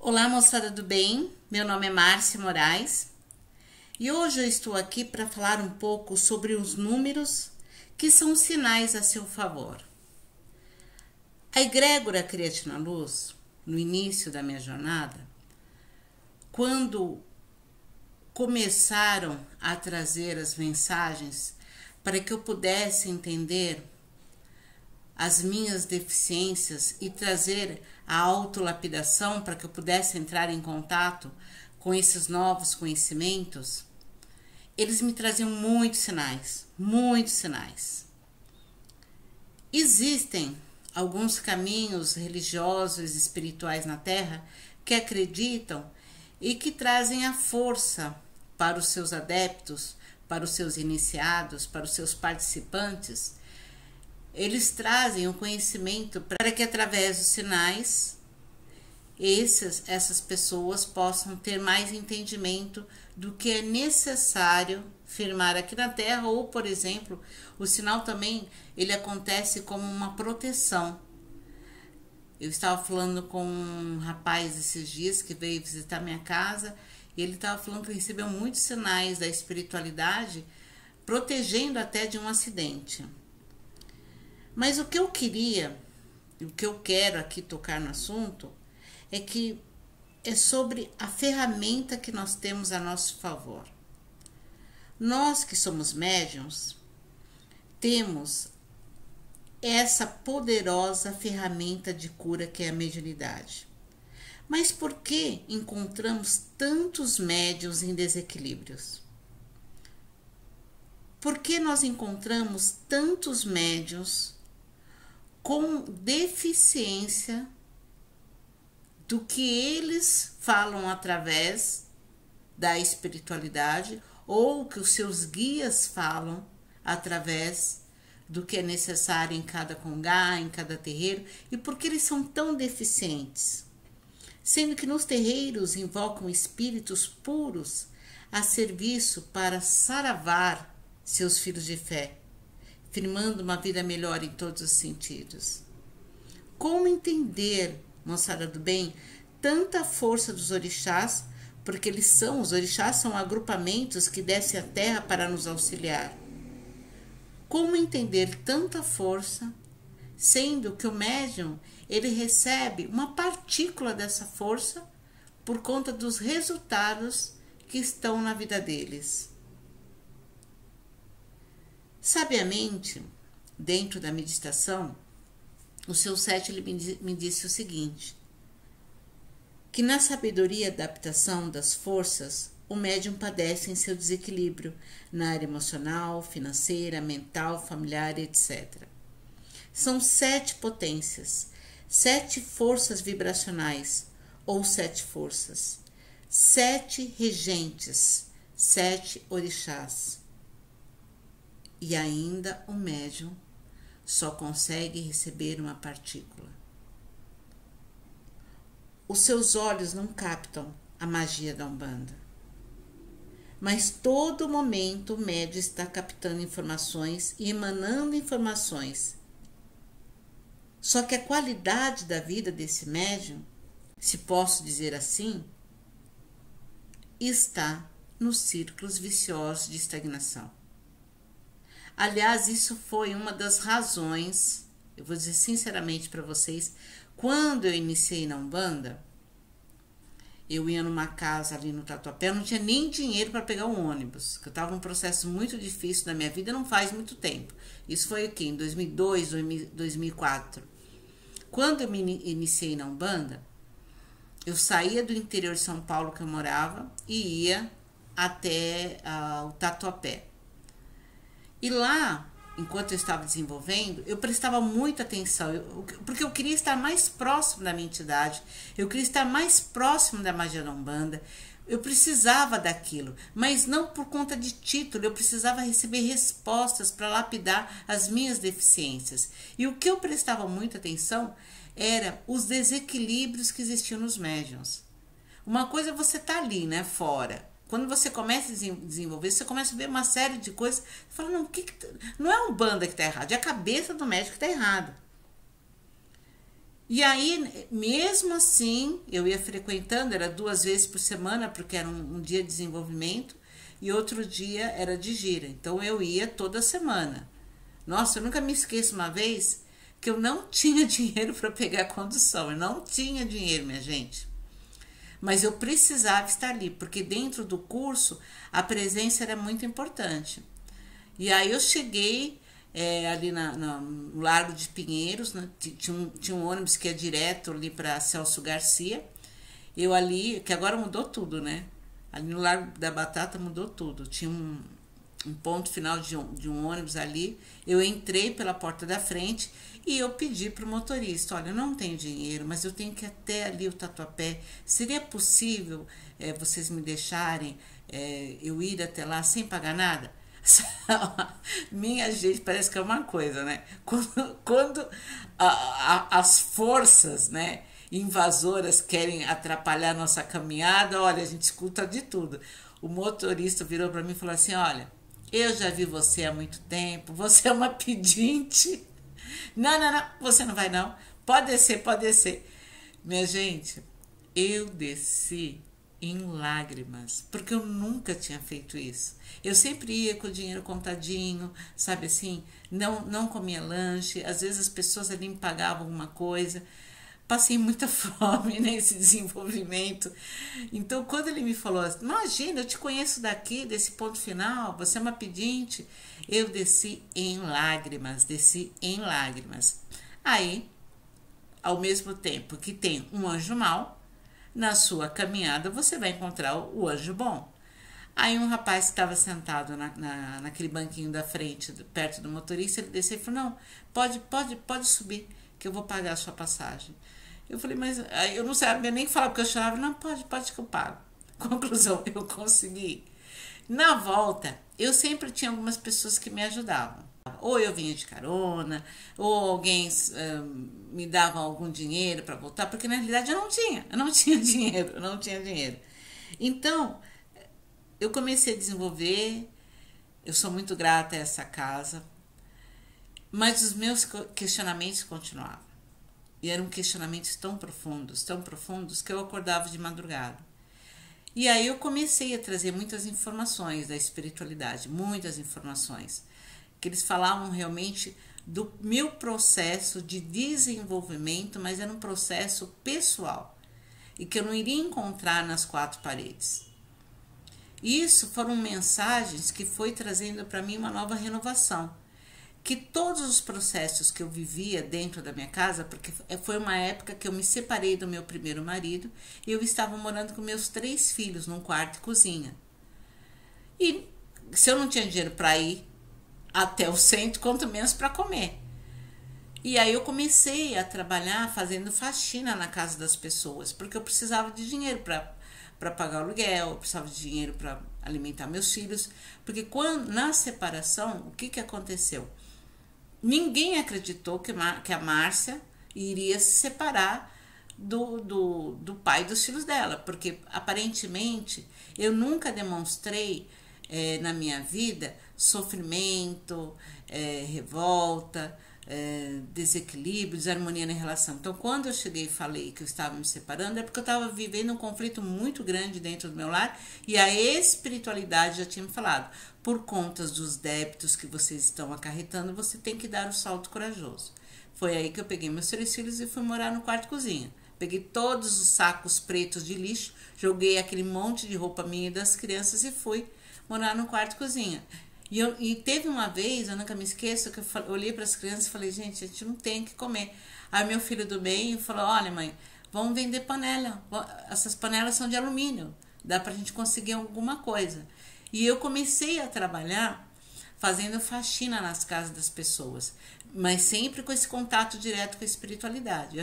Olá, moçada do bem, meu nome é Márcia Moraes e hoje eu estou aqui para falar um pouco sobre os números que são sinais a seu favor. A egrégora Criatina Luz, no início da minha jornada, quando começaram a trazer as mensagens para que eu pudesse entender as minhas deficiências e trazer a autolapidação para que eu pudesse entrar em contato com esses novos conhecimentos, eles me traziam muitos sinais, muitos sinais. Existem alguns caminhos religiosos e espirituais na Terra que acreditam e que trazem a força para os seus adeptos, para os seus iniciados, para os seus participantes. Eles trazem o conhecimento para que através dos sinais essas pessoas possam ter mais entendimento do que é necessário firmar aqui na Terra, ou, por exemplo, o sinal também ele acontece como uma proteção. Eu estava falando com um rapaz esses dias que veio visitar minha casa e ele estava falando que recebeu muitos sinais da espiritualidade, protegendo até de um acidente. Mas o que eu queria, o que eu quero aqui tocar no assunto, é sobre a ferramenta que nós temos a nosso favor. Nós que somos médiuns, temos essa poderosa ferramenta de cura que é a mediunidade. Mas por que encontramos tantos médiuns em desequilíbrios? Por que nós encontramos tantos médiuns com deficiência do que eles falam através da espiritualidade ou que os seus guias falam através do que é necessário em cada congá, em cada terreiro, e por que eles são tão deficientes? Sendo que nos terreiros invocam espíritos puros a serviço para saravar seus filhos de fé, firmando uma vida melhor em todos os sentidos. Como entender, moçada do bem, tanta força dos orixás, porque os orixás são agrupamentos que descem à terra para nos auxiliar. Como entender tanta força, sendo que o médium, ele recebe uma partícula dessa força por conta dos resultados que estão na vida deles. Sabiamente, dentro da meditação, o seu Sete ele me disse o seguinte, que na sabedoria da adaptação das forças, o médium padece em seu desequilíbrio na área emocional, financeira, mental, familiar, etc. São 7 potências, 7 forças vibracionais, ou 7 forças, 7 regentes, 7 orixás. E ainda o médium só consegue receber uma partícula. Os seus olhos não captam a magia da Umbanda. Mas todo momento o médium está captando informações e emanando informações. Só que a qualidade da vida desse médium, se posso dizer assim, está nos círculos viciosos de estagnação. Aliás, isso foi uma das razões, eu vou dizer sinceramente para vocês, quando eu iniciei na Umbanda, eu ia numa casa ali no Tatuapé, eu não tinha nem dinheiro para pegar um ônibus, que eu estava num processo muito difícil na minha vida, não faz muito tempo. Isso foi o quê? Em 2002, 2004. Quando eu me iniciei na Umbanda, eu saía do interior de São Paulo que eu morava e ia até o Tatuapé. E lá, enquanto eu estava desenvolvendo, eu prestava muita atenção, porque eu queria estar mais próximo da minha entidade, eu queria estar mais próximo da magia da Umbanda, eu precisava daquilo, mas não por conta de título, eu precisava receber respostas para lapidar as minhas deficiências. E o que eu prestava muita atenção era os desequilíbrios que existiam nos médiuns. Uma coisa é você estar ali, né, fora. Quando você começa a desenvolver, você começa a ver uma série de coisas. Você fala, não, não é a Umbanda que está errado, é a cabeça do médico que está errado. E aí, mesmo assim, eu ia frequentando, era 2 vezes por semana, porque era um dia de desenvolvimento, e outro dia era de gira. Então eu ia toda semana. Nossa, eu nunca me esqueço uma vez que eu não tinha dinheiro para pegar a condução. Eu não tinha dinheiro, minha gente. Mas eu precisava estar ali, porque dentro do curso a presença era muito importante. E aí eu cheguei ali no Largo de Pinheiros, né? Tinha um ônibus que ia direto ali para Celso Garcia. Eu ali, que agora mudou tudo, né? Ali no Largo da Batata mudou tudo. Tinha um ponto final de um ônibus ali. Eu entrei pela porta da frente e eu pedi para o motorista: olha, eu não tenho dinheiro, mas eu tenho que ir até ali o Tatuapé. Seria possível vocês me deixarem eu ir até lá sem pagar nada? Minha gente, parece que é uma coisa, né? Quando as forças, né, invasoras querem atrapalhar nossa caminhada, olha, a gente escuta de tudo. O motorista virou para mim e falou assim: olha, eu já vi você há muito tempo, você é uma pedinte. Não, não, não, você não vai não. Pode descer, pode descer. Minha gente, eu desci em lágrimas, porque eu nunca tinha feito isso. Eu sempre ia com o dinheiro contadinho, sabe assim, não comia lanche, às vezes as pessoas ali me pagavam alguma coisa. Passei muita fome nesse desenvolvimento. Então, quando ele me falou assim: imagina, eu te conheço daqui, desse ponto final, você é uma pedinte, eu desci em lágrimas, desci em lágrimas. Aí, ao mesmo tempo que tem um anjo mau, na sua caminhada você vai encontrar o anjo bom. Aí um rapaz que estava sentado naquele banquinho da frente, perto do motorista, ele desceu e falou: não, pode subir, que eu vou pagar a sua passagem. Eu falei: mas eu não sabia nem falar, porque eu chorava. Não, pode que eu pago. Conclusão, eu consegui. Na volta, eu sempre tinha algumas pessoas que me ajudavam. Ou eu vinha de carona, ou alguém me dava algum dinheiro para voltar, porque na realidade eu não tinha dinheiro, eu não tinha dinheiro. Então, eu comecei a desenvolver, eu sou muito grata a essa casa, mas os meus questionamentos continuavam. E eram questionamentos tão profundos, que eu acordava de madrugada. E aí eu comecei a trazer muitas informações da espiritualidade, muitas informações, que eles falavam realmente do meu processo de desenvolvimento, mas era um processo pessoal e que eu não iria encontrar nas 4 paredes. Isso foram mensagens que foi trazendo para mim uma nova renovação, que todos os processos que eu vivia dentro da minha casa, porque foi uma época que eu me separei do meu primeiro marido e eu estava morando com meus 3 filhos num quarto e cozinha. E se eu não tinha dinheiro para ir até o centro, quanto menos para comer. E aí eu comecei a trabalhar fazendo faxina na casa das pessoas, porque eu precisava de dinheiro para pagar o aluguel, eu precisava de dinheiro para alimentar meus filhos, porque na separação, o que aconteceu? Ninguém acreditou que a Márcia iria se separar do pai dos filhos dela, porque aparentemente eu nunca demonstrei na minha vida sofrimento, revolta, desequilíbrio, desarmonia na relação. Então, quando eu cheguei e falei que eu estava me separando, é porque eu estava vivendo um conflito muito grande dentro do meu lar e a espiritualidade já tinha me falado: por conta dos débitos que vocês estão acarretando, você tem que dar o salto corajoso. Foi aí que eu peguei meus 3 filhos e fui morar no quarto cozinha. Peguei todos os sacos pretos de lixo, joguei aquele monte de roupa minha e das crianças e fui morar no quarto cozinha. E teve uma vez, eu nunca me esqueço, que eu olhei para as crianças e falei: gente, a gente não tem o que comer. Aí meu filho do meio falou: olha, mãe, vamos vender panela. Essas panelas são de alumínio, dá para a gente conseguir alguma coisa. E eu comecei a trabalhar fazendo faxina nas casas das pessoas, mas sempre com esse contato direto com a espiritualidade.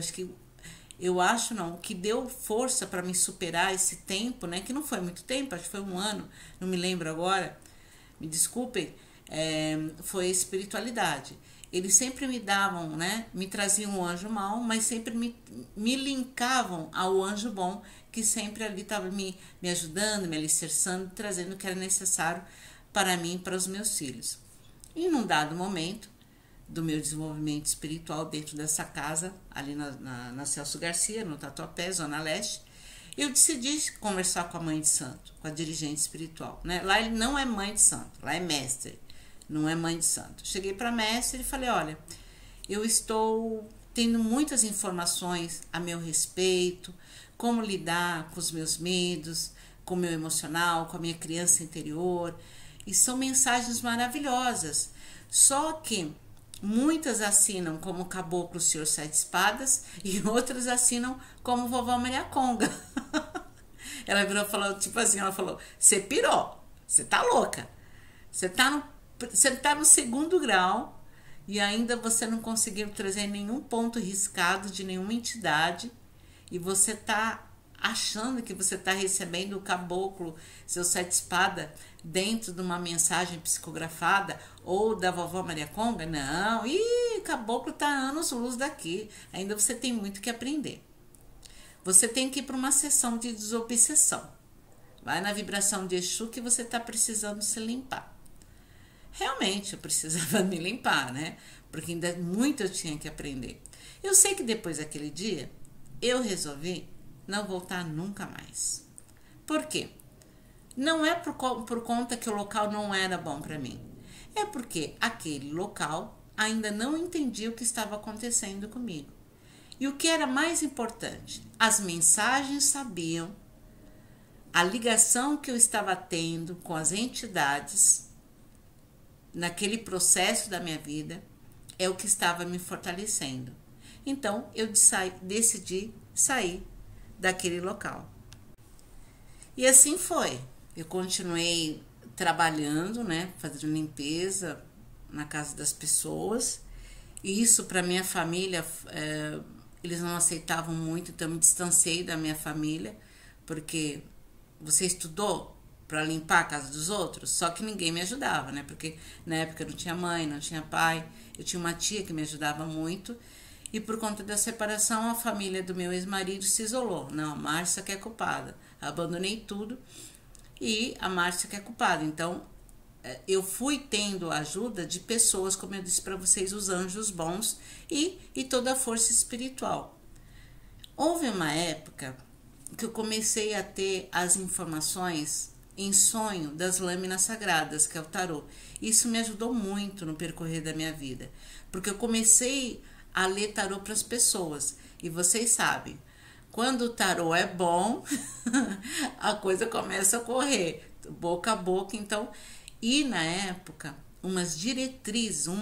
Eu acho o que deu força para me superar esse tempo, né, que não foi muito tempo, acho que foi 1 ano, não me lembro agora, me desculpem, foi a espiritualidade. Eles sempre me davam, né, me traziam um anjo mau, mas sempre me linkavam ao anjo bom, que sempre ali estava me ajudando, me alicerçando, trazendo o que era necessário para mim e para os meus filhos. E num dado momento, do meu desenvolvimento espiritual dentro dessa casa, ali na Celso Garcia, no Tatuapé, Zona Leste. Eu decidi conversar com a mãe de santo, com a dirigente espiritual, né? Lá ele não é mãe de santo, lá é mestre, não é mãe de santo. Cheguei para mestre e falei, olha, eu estou tendo muitas informações a meu respeito, como lidar com os meus medos, com o meu emocional, com a minha criança interior, e são mensagens maravilhosas, só que muitas assinam como Caboclo Senhor Sete Espadas e outras assinam como Vovó Maria Conga. Ela virou e falou, tipo assim, ela falou, você pirou, você tá louca, você tá no segundo grau e ainda você não conseguiu trazer nenhum ponto riscado de nenhuma entidade e você tá achando que você tá recebendo o caboclo, seu sete espada, dentro de uma mensagem psicografada ou da vovó Maria Conga? Não, caboclo tá anos-luz daqui, ainda você tem muito que aprender. Você tem que ir para uma sessão de desobsessão. Vai na vibração de Exu que você tá precisando se limpar. Realmente eu precisava me limpar, né? Porque ainda muito eu tinha que aprender. Eu sei que depois daquele dia, eu resolvi não voltar nunca mais. Por quê? Não é por conta que o local não era bom para mim. É porque aquele local ainda não entendia o que estava acontecendo comigo. E o que era mais importante, as mensagens sabiam, a ligação que eu estava tendo com as entidades naquele processo da minha vida é o que estava me fortalecendo. Então, eu decidi sair daquele local. E assim foi. Eu continuei trabalhando, né, fazendo limpeza na casa das pessoas. E isso para minha família, eles não aceitavam muito, então eu me distanciei da minha família, porque você estudou para limpar a casa dos outros, só que ninguém me ajudava, né? Porque na época eu não tinha mãe, não tinha pai, eu tinha uma tia que me ajudava muito. E por conta da separação, a família do meu ex-marido se isolou. Não, a Márcia que é culpada. Abandonei tudo e a Márcia que é culpada. Então, eu fui tendo a ajuda de pessoas, como eu disse para vocês, os anjos bons e toda a força espiritual. Houve uma época que eu comecei a ter as informações em sonho das lâminas sagradas, que é o tarô. Isso me ajudou muito no percorrer da minha vida, porque eu comecei a ler tarô para as pessoas. E vocês sabem, quando o tarô é bom, a coisa começa a correr, boca a boca. Então, e na época, uma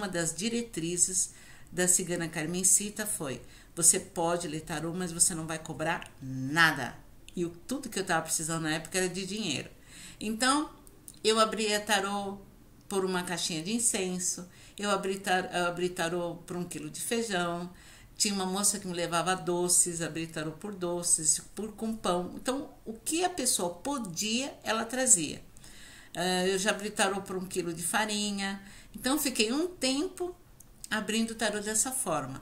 das diretrizes da cigana Carmencita foi: você pode ler tarô, mas você não vai cobrar nada. E tudo que eu estava precisando na época era de dinheiro. Então, eu abria tarô por uma caixinha de incenso, eu abri tarô por 1 quilo de feijão, tinha uma moça que me levava doces, abri tarô por doces, com pão. Então, o que a pessoa podia, ela trazia. Eu já abri tarô por 1 quilo de farinha. Então, fiquei um tempo abrindo tarô dessa forma.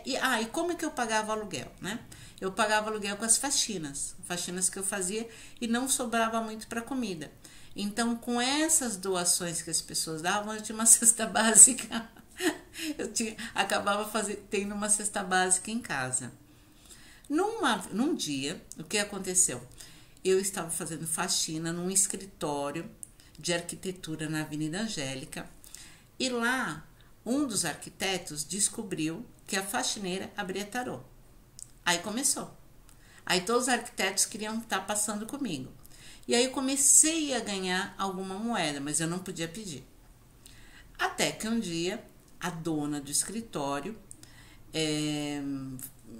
E como é que eu pagava o aluguel, né? Eu pagava aluguel com as faxinas que eu fazia, e não sobrava muito para comida. Então, com essas doações que as pessoas davam, eu tinha uma cesta básica. Acabava tendo uma cesta básica em casa. Num dia, o que aconteceu? Eu estava fazendo faxina num escritório de arquitetura na Avenida Angélica, e lá um dos arquitetos descobriu que a faxineira abria tarô. Aí começou. Aí todos os arquitetos queriam estar passando comigo. E aí eu comecei a ganhar alguma moeda, mas eu não podia pedir. Até que um dia, a dona do escritório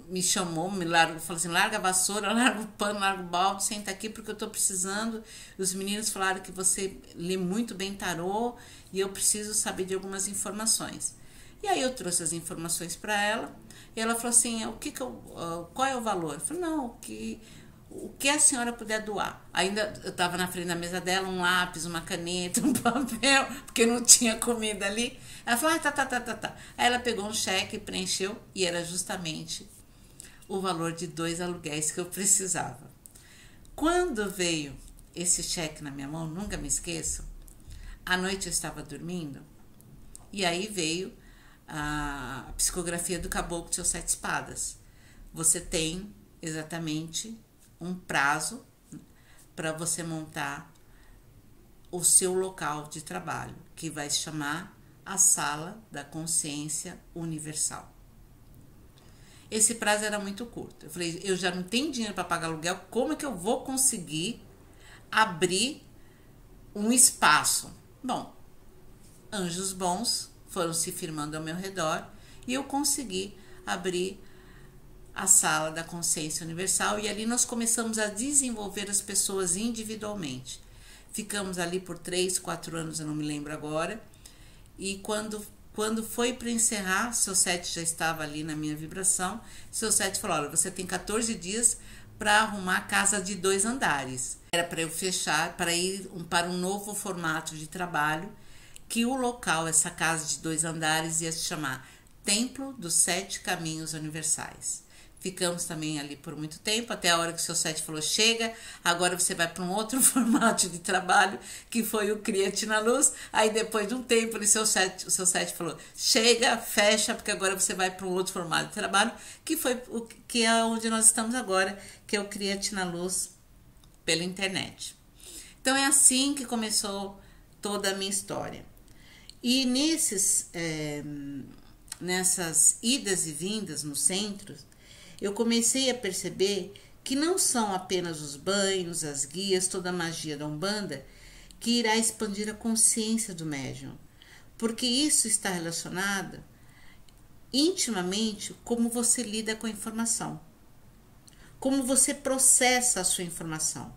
me chamou, falou assim: larga a vassoura, larga o pano, larga o balde, senta aqui porque eu tô precisando. Os meninos falaram que você lê muito bem tarô e eu preciso saber de algumas informações. E aí eu trouxe as informações para ela, e ela falou assim: qual é o valor? Eu falei: não, o que a senhora puder doar. Ainda eu estava na frente da mesa dela, um lápis, uma caneta, um papel, porque não tinha comida ali. Ela falou: tá. Aí ela pegou um cheque, preencheu, e era justamente o valor de 2 aluguéis que eu precisava. Quando veio esse cheque na minha mão, nunca me esqueço, à noite eu estava dormindo, e aí veio a psicografia do caboclo de seus 7 espadas. Você tem exatamente um prazo para você montar o seu local de trabalho, que vai se chamar a Sala da Consciência Universal. Esse prazo era muito curto. Eu falei, eu já não tenho dinheiro para pagar aluguel, como é que eu vou conseguir abrir um espaço? Bom, anjos bons foram se firmando ao meu redor e eu consegui abrir a Sala da Consciência Universal, e ali nós começamos a desenvolver as pessoas individualmente. Ficamos ali por 3, 4 anos, eu não me lembro agora, e quando foi para encerrar, seu 7 já estava ali na minha vibração, seu 7 falou, olha, você tem 14 dias para arrumar a casa de 2 andares. Era para eu fechar, para ir para um novo formato de trabalho, que o local, essa casa de 2 andares, ia se chamar Templo dos 7 Caminhos Universais. Ficamos também ali por muito tempo, até a hora que o seu 7 falou, chega, agora você vai para um outro formato de trabalho, que foi o Cria-te na Luz. Aí depois de um tempo, o seu 7 falou, chega, fecha, porque agora você vai para um outro formato de trabalho, que é onde nós estamos agora, que é o Cria-te na Luz pela internet. Então é assim que começou toda a minha história. E nessas idas e vindas no centro, eu comecei a perceber que não são apenas os banhos, as guias, toda a magia da Umbanda que irá expandir a consciência do médium, porque isso está relacionado intimamente como você lida com a informação, como você processa a sua informação.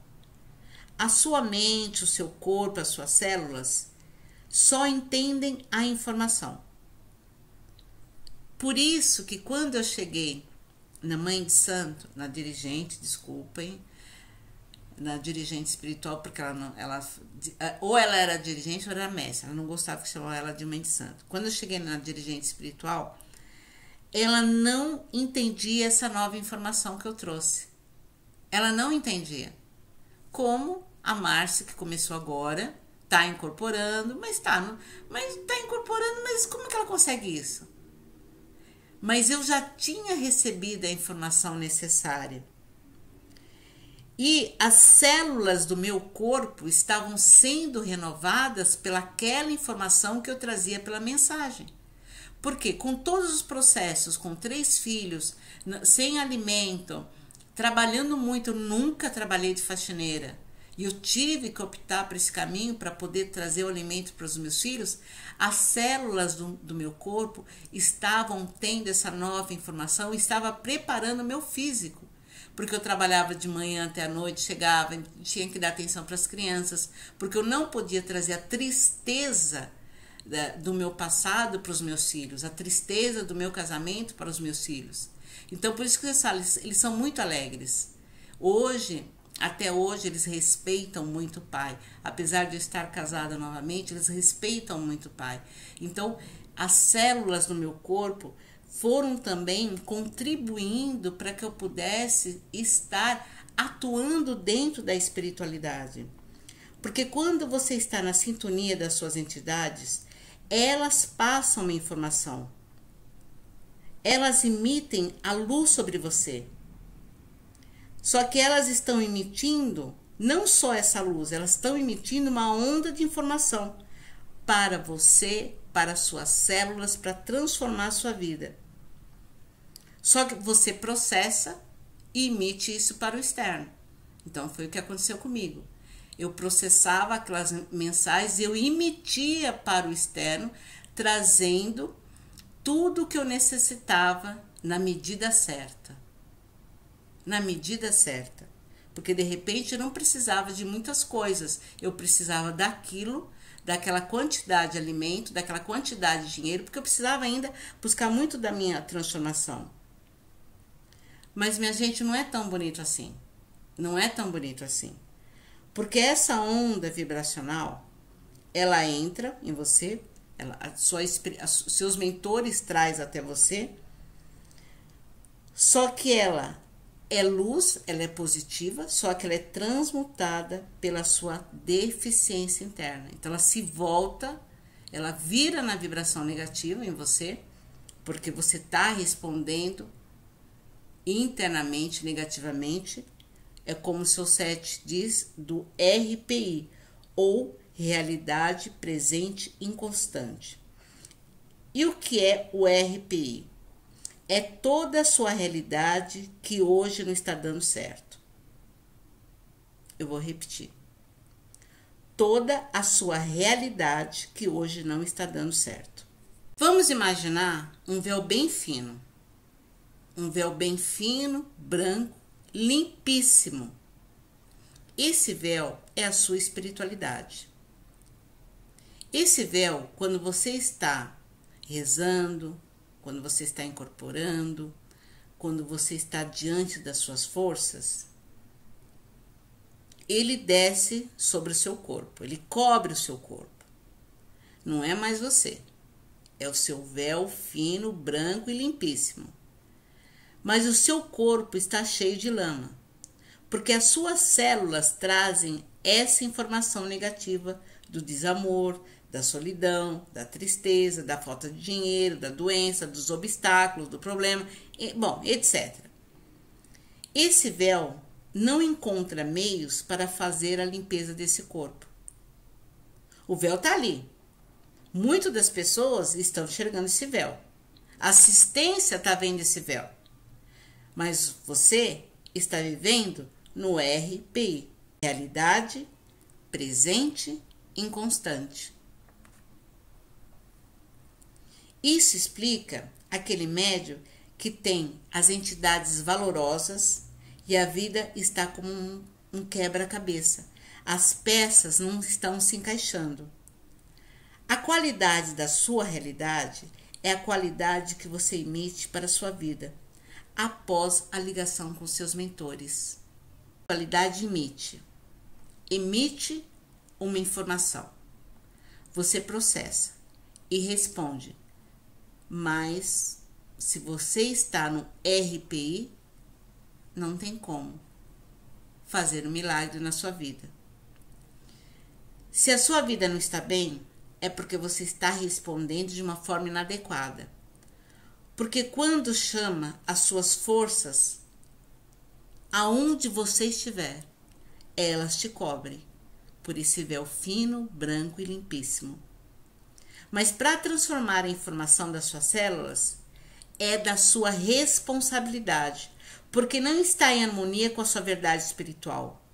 A sua mente, o seu corpo, as suas células só entendem a informação. Por isso que quando eu cheguei na Mãe de Santo, na dirigente, desculpem, na dirigente espiritual, porque ou ela era dirigente ou era mestre, ela não gostava que chamavam ela de Mãe de Santo. Quando eu cheguei na dirigente espiritual, ela não entendia essa nova informação que eu trouxe. Ela não entendia. Como a Márcia, que começou agora, está incorporando, mas como que ela consegue isso? Mas eu já tinha recebido a informação necessária. E as células do meu corpo estavam sendo renovadas pelaquela informação que eu trazia pela mensagem. Porque com todos os processos, com 3 filhos, sem alimento, trabalhando muito, eu nunca trabalhei de faxineira, e eu tive que optar por esse caminho para poder trazer o alimento para os meus filhos, as células do meu corpo estavam tendo essa nova informação e estava preparando o meu físico. Porque eu trabalhava de manhã até a noite, chegava, tinha que dar atenção para as crianças, porque eu não podia trazer a tristeza do meu passado para os meus filhos, a tristeza do meu casamento para os meus filhos. Então, por isso que eu falo, eles são muito alegres. Até hoje, eles respeitam muito o pai. Apesar de eu estar casada novamente, eles respeitam muito o pai. Então, as células do meu corpo foram também contribuindo para que eu pudesse estar atuando dentro da espiritualidade. Porque quando você está na sintonia das suas entidades, elas passam uma informação. Elas emitem a luz sobre você. Só que elas estão emitindo não só essa luz, elas estão emitindo uma onda de informação para você, para suas células, para transformar a sua vida. Só que você processa e emite isso para o externo. Então foi o que aconteceu comigo. Eu processava aquelas mensagens e eu emitia para o externo, trazendo tudo o que eu necessitava na medida certa. Na medida certa, porque de repente eu não precisava de muitas coisas, eu precisava daquela quantidade de alimento, daquela quantidade de dinheiro, porque eu precisava ainda buscar muito da minha transformação. Mas, minha gente, não é tão bonito assim, não é tão bonito assim, porque essa onda vibracional, ela entra em você, seus mentores traz até você, só que ela é luz, ela é positiva, só que ela é transmutada pela sua deficiência interna. Então ela se volta, ela vira na vibração negativa em você porque você está respondendo internamente, negativamente. É como o seu 7 diz do RPI, ou realidade presente inconstante. E o que é o RPI? É toda a sua realidade que hoje não está dando certo. Eu vou repetir. Toda a sua realidade que hoje não está dando certo. Vamos imaginar um véu bem fino. Um véu bem fino, branco, limpíssimo. Esse véu é a sua espiritualidade. Esse véu, quando você está rezando, quando você está incorporando, quando você está diante das suas forças, ele desce sobre o seu corpo, ele cobre o seu corpo. Não é mais você, é o seu véu fino, branco e limpíssimo. Mas o seu corpo está cheio de lama, porque as suas células trazem essa informação negativa do desamor, da solidão, da tristeza, da falta de dinheiro, da doença, dos obstáculos, do problema, bom, etc. Esse véu não encontra meios para fazer a limpeza desse corpo. O véu está ali. Muitas das pessoas estão enxergando esse véu. A assistência está vendo esse véu. Mas você está vivendo no RPI, realidade presente inconstante. Isso explica aquele médium que tem as entidades valorosas e a vida está como um quebra-cabeça. As peças não estão se encaixando. A qualidade da sua realidade é a qualidade que você emite para a sua vida após a ligação com seus mentores. A qualidade emite uma informação. Você processa e responde. Mas se você está no RPI, não tem como fazer um milagre na sua vida. Se a sua vida não está bem, é porque você está respondendo de uma forma inadequada. Porque quando chama as suas forças, aonde você estiver, elas te cobrem por esse véu fino, branco e limpíssimo. Mas para transformar a informação das suas células, é da sua responsabilidade, porque não está em harmonia com a sua verdade espiritual.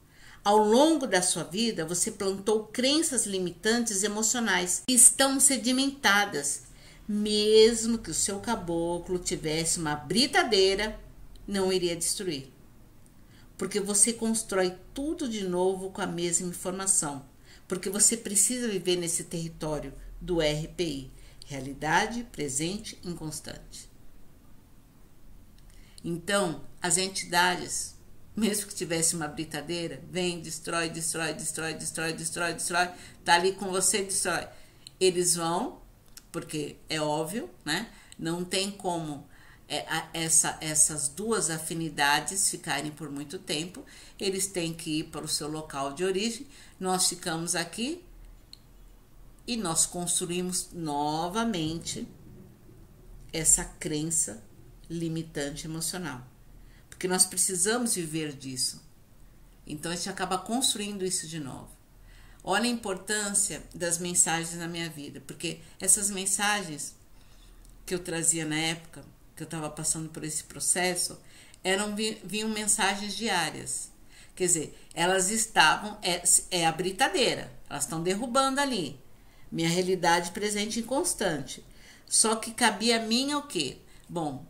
Ao longo da sua vida, você plantou crenças limitantes emocionais que estão sedimentadas. Mesmo que o seu caboclo tivesse uma britadeira, não iria destruir. Porque você constrói tudo de novo com a mesma informação. Porque você precisa viver nesse território do RPI, realidade presente inconstante. Então, as entidades, mesmo que tivesse uma britadeira, vem, destrói, tá ali com você, destrói. Eles vão, porque é óbvio, né? Não tem como essas duas afinidades ficarem por muito tempo. Eles têm que ir para o seu local de origem. Nós ficamos aqui e nós construímos novamente essa crença limitante emocional. Porque nós precisamos viver disso. Então a gente acaba construindo isso de novo. Olha a importância das mensagens na minha vida. Porque essas mensagens que eu trazia na época, que eu estava passando por esse processo, vinham mensagens diárias. Quer dizer, elas estavam, a britadeira, elas estão derrubando ali. Minha realidade presente inconstante. Só que cabia a mim o quê? Bom,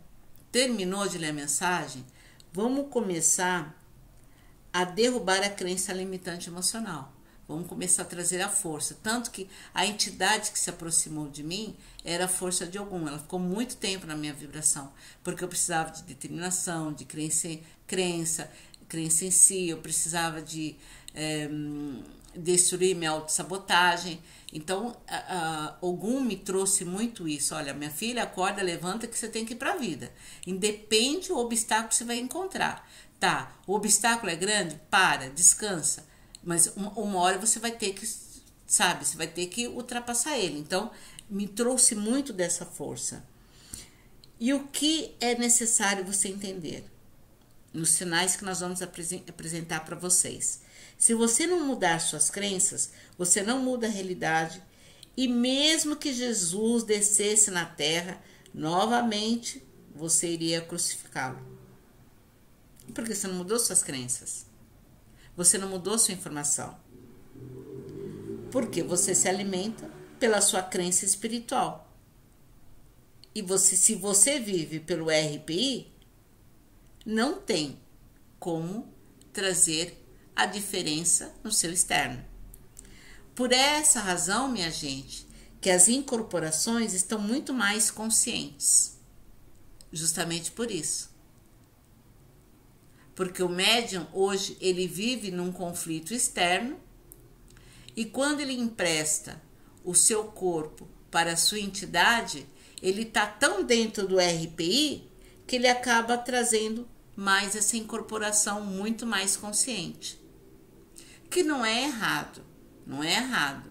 terminou de ler a mensagem? Vamos começar a derrubar a crença limitante emocional. Vamos começar a trazer a força. Tanto que a entidade que se aproximou de mim era a força de Ogum. Ela ficou muito tempo na minha vibração. Porque eu precisava de determinação, de crença em si. Eu precisava de destruir minha autossabotagem. Então, Ogum me trouxe muito isso. Olha, minha filha, acorda, levanta que você tem que ir para a vida. Independe do obstáculo que você vai encontrar. Tá, o obstáculo é grande? Para, descansa. Mas uma hora você vai ter que, você vai ter que ultrapassar ele. Então, me trouxe muito dessa força. E o que é necessário você entender? Nos sinais que nós vamos apresentar para vocês. Se você não mudar suas crenças, você não muda a realidade. E mesmo que Jesus descesse na terra, novamente você iria crucificá-lo. Porque você não mudou suas crenças. Você não mudou sua informação. Porque você se alimenta pela sua crença espiritual. E se você vive pelo RPI, não tem como trazer a diferença no seu externo. Por essa razão, minha gente, que as incorporações estão muito mais conscientes. Justamente por isso. Porque o médium, hoje, ele vive num conflito externo e quando ele empresta o seu corpo para a sua entidade, ele está tão dentro do RPI que ele acaba trazendo mais essa incorporação muito mais consciente. Que não é errado, não é errado.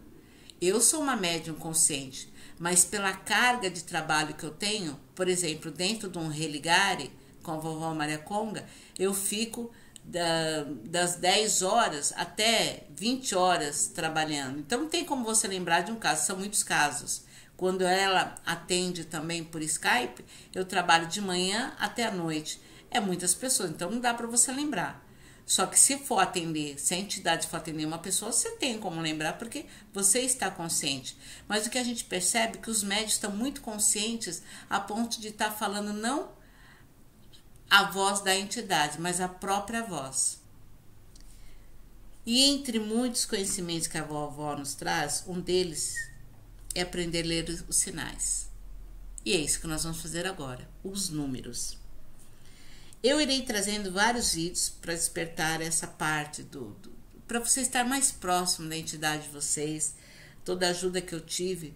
Eu sou uma médium consciente, mas pela carga de trabalho que eu tenho, por exemplo, dentro de um religare com a vovó Maria Conga, eu fico das 10 horas até 20 horas trabalhando. Então não tem como você lembrar de um caso, são muitos casos. Quando ela atende também por Skype, eu trabalho de manhã até a noite. É muitas pessoas, então não dá para você lembrar. Só que se for atender, se a entidade for atender uma pessoa, você tem como lembrar, porque você está consciente. Mas o que a gente percebe é que os médios estão muito conscientes a ponto de estar falando não a voz da entidade, mas a própria voz. E entre muitos conhecimentos que a vovó nos traz, um deles é aprender a ler os sinais. E é isso que nós vamos fazer agora, os números. Eu irei trazendo vários vídeos para despertar essa parte para você estar mais próximo da entidade de vocês. Toda a ajuda que eu tive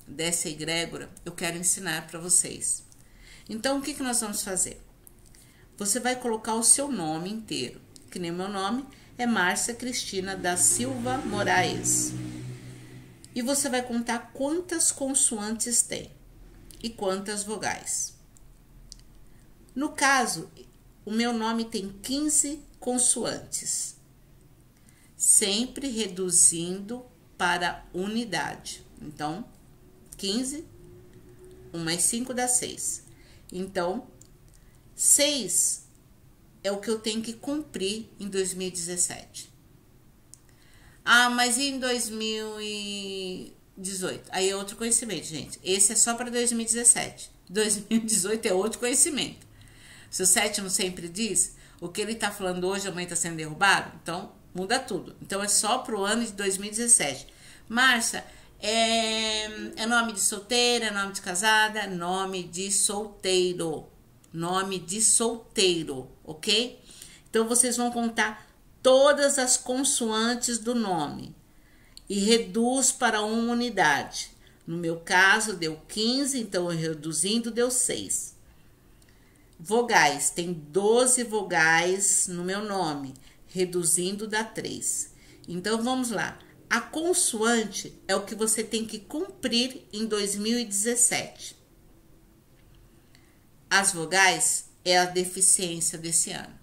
dessa egrégora, eu quero ensinar para vocês. Então, o que nós vamos fazer? Você vai colocar o seu nome inteiro, que nem o meu nome é Márcia Cristina da Silva Moraes. E você vai contar quantas consoantes tem e quantas vogais. No caso, o meu nome tem 15 consoantes, sempre reduzindo para unidade. Então, 15, 1 mais 5 dá 6. Então, 6 é o que eu tenho que cumprir em 2017. Ah, mas e em 2018? Aí é outro conhecimento, gente. Esse é só para 2017. 2018 é outro conhecimento. Se o sétimo sempre diz, o que ele está falando hoje, amanhã está sendo derrubado, então muda tudo. Então é só para o ano de 2017. Márcia, é nome de solteira, é nome de casada, nome de solteiro. Nome de solteiro, ok? Então vocês vão contar todas as consoantes do nome e reduz para uma unidade. No meu caso, deu 15, então eu reduzindo, deu 6. Vogais, tem 12 vogais no meu nome, reduzindo dá 3. Então, vamos lá. A consoante é o que você tem que cumprir em 2017. As vogais é a deficiência desse ano.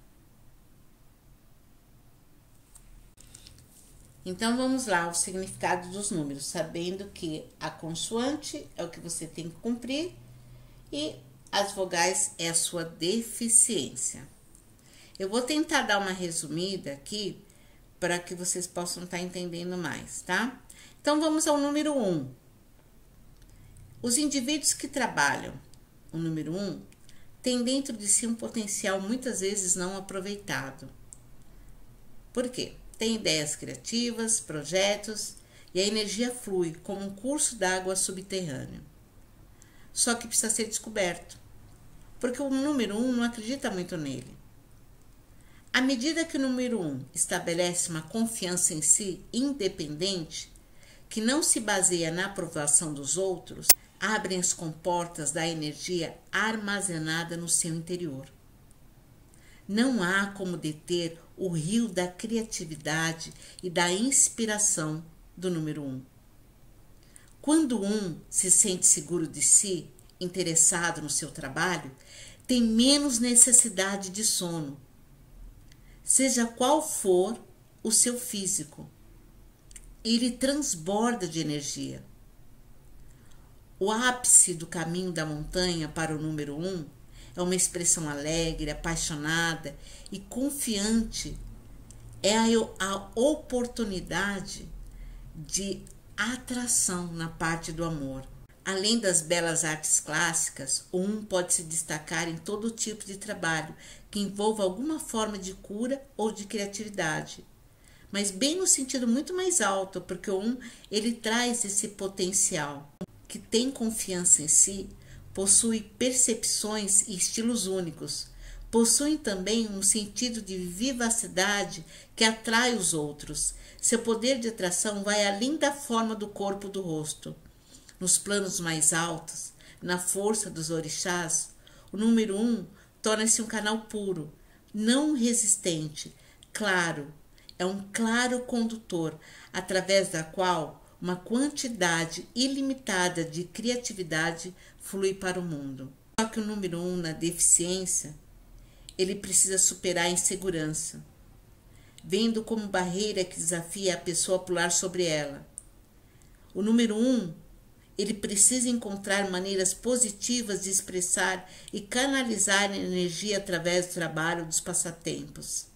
Então, vamos lá, o significado dos números, sabendo que a consoante é o que você tem que cumprir e as vogais é a sua deficiência. Eu vou tentar dar uma resumida aqui para que vocês possam estar entendendo mais, tá? Então, vamos ao número 1. Os indivíduos que trabalham o número 1 têm dentro de si um potencial muitas vezes não aproveitado. Por quê? Tem ideias criativas, projetos e a energia flui como um curso d'água subterrâneo. Só que precisa ser descoberto, porque o número 1 não acredita muito nele. À medida que o número 1 estabelece uma confiança em si independente, que não se baseia na aprovação dos outros, abrem as comportas da energia armazenada no seu interior. Não há como deter o rio da criatividade e da inspiração do número 1. Quando um se sente seguro de si, interessado no seu trabalho tem menos necessidade de sono, seja qual for o seu físico. Ele transborda de energia. O ápice do caminho da montanha para o número 1 é uma expressão alegre, apaixonada e confiante. É a oportunidade de atração na parte do amor. Além das belas artes clássicas, o 1 pode se destacar em todo tipo de trabalho que envolva alguma forma de cura ou de criatividade. Mas bem no sentido muito mais alto, porque o 1 ele traz esse potencial. Que tem confiança em si, possui percepções e estilos únicos, possuem também um sentido de vivacidade que atrai os outros. Seu poder de atração vai além da forma do corpo do rosto. Nos planos mais altos, na força dos orixás, o número 1 torna-se um canal puro, não resistente, claro. É um claro condutor, através da qual uma quantidade ilimitada de criatividade flui para o mundo. Só que o número 1 na deficiência, ele precisa superar a insegurança, vendo como barreira que desafia a pessoa a pular sobre ela. O número 1, ele precisa encontrar maneiras positivas de expressar e canalizar a energia através do trabalho dos passatempos.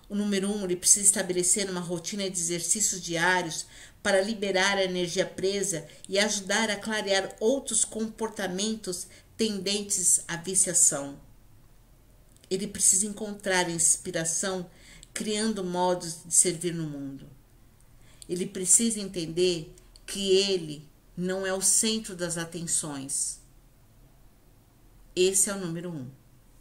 O número 1, ele precisa estabelecer uma rotina de exercícios diários para liberar a energia presa e ajudar a clarear outros comportamentos tendentes à viciação. Ele precisa encontrar inspiração criando modos de servir no mundo. Ele precisa entender que ele não é o centro das atenções. Esse é o número 1.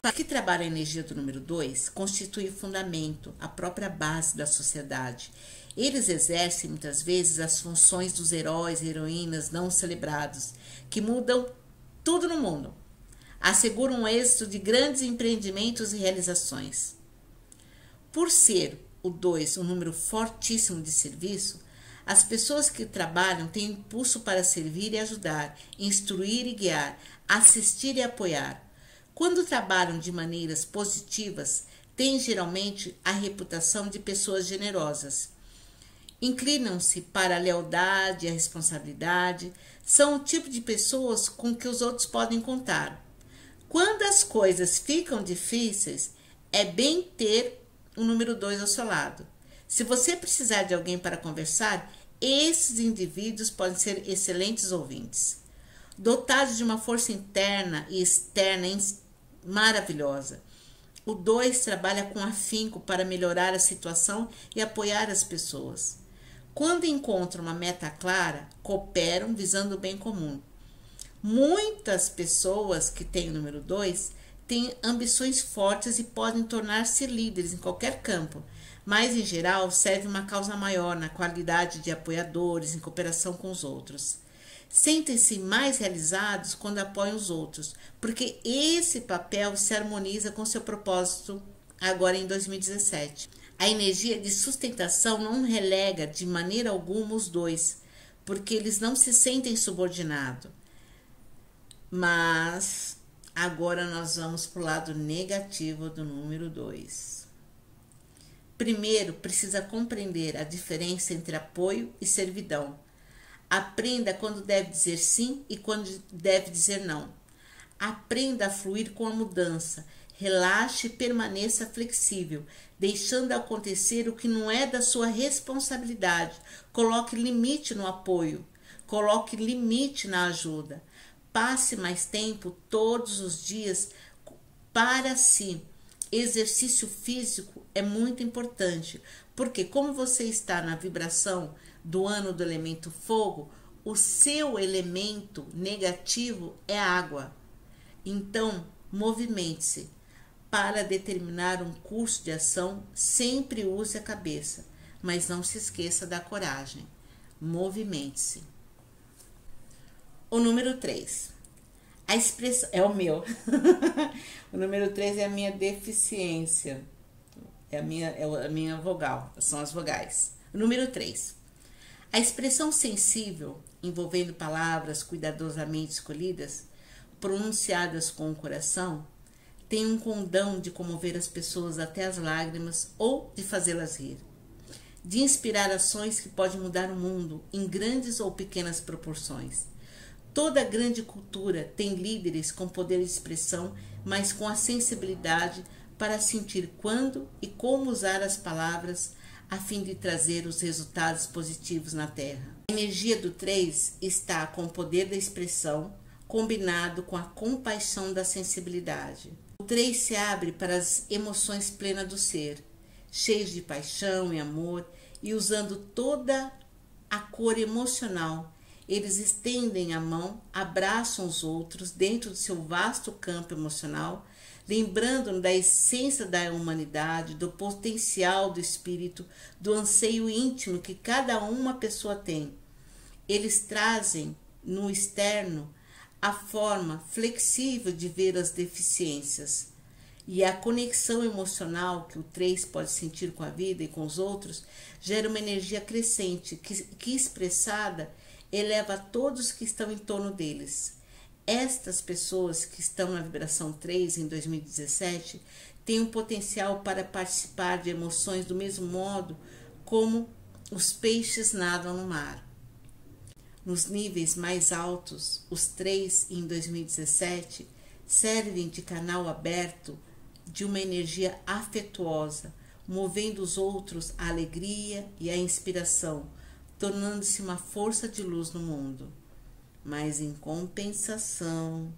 Para que trabalha a energia do número 2, constitui o fundamento, a própria base da sociedade. Eles exercem muitas vezes as funções dos heróis e heroínas não celebrados, que mudam tudo no mundo, asseguram o êxito de grandes empreendimentos e realizações. Por ser o 2 um número fortíssimo de serviço, as pessoas que trabalham têm impulso para servir e ajudar, instruir e guiar, assistir e apoiar. Quando trabalham de maneiras positivas, têm geralmente a reputação de pessoas generosas. Inclinam-se para a lealdade e a responsabilidade, são o tipo de pessoas com que os outros podem contar. Quando as coisas ficam difíceis, é bem ter o número 2 ao seu lado. Se você precisar de alguém para conversar, esses indivíduos podem ser excelentes ouvintes. Dotados de uma força interna e externa maravilhosa, o 2 trabalha com afinco para melhorar a situação e apoiar as pessoas. Quando encontram uma meta clara, cooperam visando o bem comum. Muitas pessoas que têm o número 2 têm ambições fortes e podem tornar-se líderes em qualquer campo, mas em geral serve uma causa maior na qualidade de apoiadores em cooperação com os outros. Sentem-se mais realizados quando apoiam os outros, porque esse papel se harmoniza com seu propósito agora em 2017. A energia de sustentação não relega de maneira alguma os 2, porque eles não se sentem subordinados. Mas agora nós vamos para o lado negativo do número 2. Primeiro, precisa compreender a diferença entre apoio e servidão. Aprenda quando deve dizer sim e quando deve dizer não. Aprenda a fluir com a mudança. Relaxe e permaneça flexível, deixando acontecer o que não é da sua responsabilidade. Coloque limite no apoio. Coloque limite na ajuda. Passe mais tempo todos os dias para si. Exercício físico é muito importante, porque como você está na vibração do ano do elemento fogo, o seu elemento negativo é água. Então, movimente-se. Para determinar um curso de ação, sempre use a cabeça, mas não se esqueça da coragem. Movimente-se. O número 3. A expressão é o meu. O número 3 é a minha deficiência. É a minha vogal, são as vogais. O número 3. A expressão sensível, envolvendo palavras cuidadosamente escolhidas, pronunciadas com o coração, têm um condão de comover as pessoas até as lágrimas ou de fazê-las rir, de inspirar ações que podem mudar o mundo em grandes ou pequenas proporções. Toda grande cultura tem líderes com poder de expressão, mas com a sensibilidade para sentir quando e como usar as palavras a fim de trazer os resultados positivos na Terra. A energia do 3 está com o poder da expressão, combinado com a compaixão da sensibilidade. O 3 se abre para as emoções plenas do ser, cheios de paixão e amor, e usando toda a cor emocional, eles estendem a mão, abraçam os outros dentro do seu vasto campo emocional, lembrando da essência da humanidade, do potencial do espírito, do anseio íntimo que cada uma pessoa tem. Eles trazem no externo a forma flexível de ver as deficiências e a conexão emocional que o 3 pode sentir com a vida e com os outros gera uma energia crescente que expressada eleva todos que estão em torno deles. Estas pessoas que estão na vibração 3 em 2017 têm um potencial para participar de emoções do mesmo modo como os peixes nadam no mar. Nos níveis mais altos, os 3 em 2017 servem de canal aberto de uma energia afetuosa, movendo os outros à alegria e à inspiração, tornando-se uma força de luz no mundo. Mas em compensação,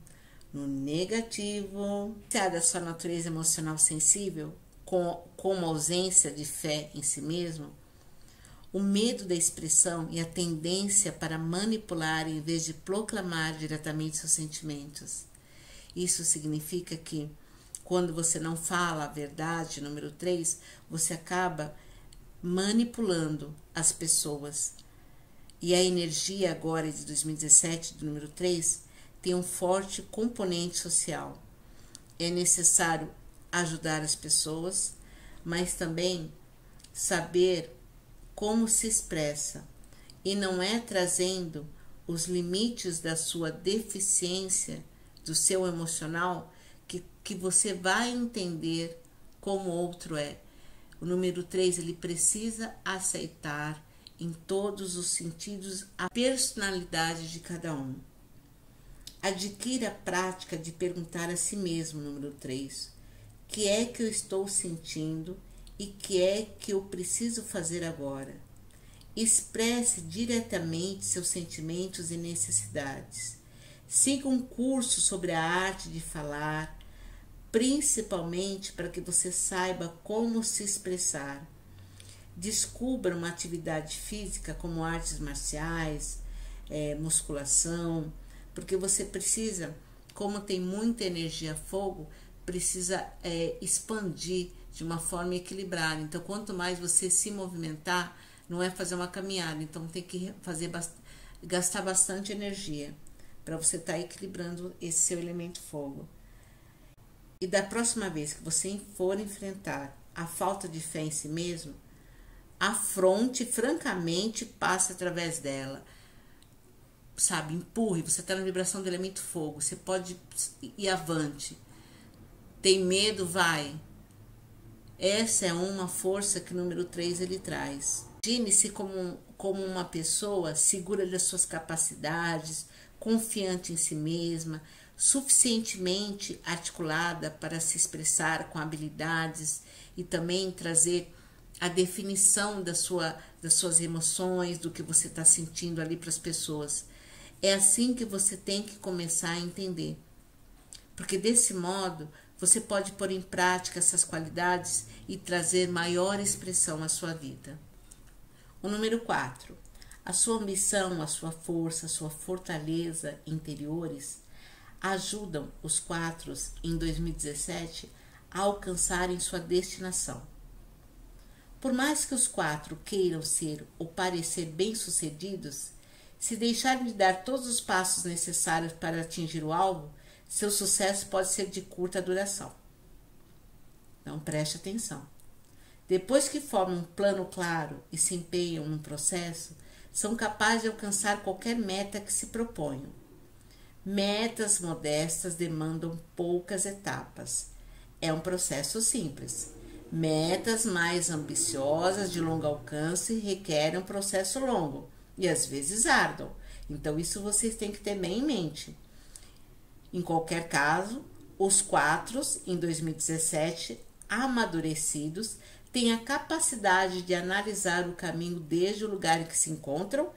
no negativo, da sua natureza emocional sensível, com a ausência de fé em si mesmo, o medo da expressão e a tendência para manipular em vez de proclamar diretamente seus sentimentos. Isso significa que, quando você não fala a verdade, número 3, você acaba manipulando as pessoas. E a energia agora de 2017, do número 3, tem um forte componente social. É necessário ajudar as pessoas, mas também saber como se expressa. E não é trazendo os limites da sua deficiência, do seu emocional, que você vai entender como o outro é. O número 3, ele precisa aceitar em todos os sentidos a personalidade de cada um. Adquira a prática de perguntar a si mesmo, número 3, o que é que eu estou sentindo e o que é que eu preciso fazer agora? Expresse diretamente seus sentimentos e necessidades. Siga um curso sobre a arte de falar, principalmente para que você saiba como se expressar. Descubra uma atividade física como artes marciais, musculação, porque você precisa, como tem muita energia fogo, precisa expandir de uma forma equilibrada. Então, quanto mais você se movimentar, não é fazer uma caminhada, então tem que gastar bastante energia para você estar equilibrando esse seu elemento fogo. E da próxima vez que você for enfrentar a falta de fé em si mesmo, afronte francamente, passe através dela. Sabe, empurre, você está na vibração do elemento fogo, você pode ir avante. Tem medo, vai. Essa é uma força que o número 3 ele traz. Imagine-se como uma pessoa segura das suas capacidades, confiante em si mesma, suficientemente articulada para se expressar com habilidades e também trazer a definição das suas emoções, do que você está sentindo ali para as pessoas. É assim que você tem que começar a entender. Porque desse modo, você pode pôr em prática essas qualidades e trazer maior expressão à sua vida. O número 4. A sua ambição, a sua força, a sua fortaleza interiores ajudam os 4 em 2017 a alcançarem sua destinação. Por mais que os 4 queiram ser ou parecer bem-sucedidos, se deixarem de dar todos os passos necessários para atingir o alvo, seu sucesso pode ser de curta duração. Então preste atenção. Depois que formam um plano claro e se empenham no processo, são capazes de alcançar qualquer meta que se proponham. Metas modestas demandam poucas etapas. É um processo simples. Metas mais ambiciosas de longo alcance requerem um processo longo e às vezes árduo. Então isso vocês têm que ter bem em mente. Em qualquer caso, os 4 em 2017 amadurecidos têm a capacidade de analisar o caminho desde o lugar em que se encontram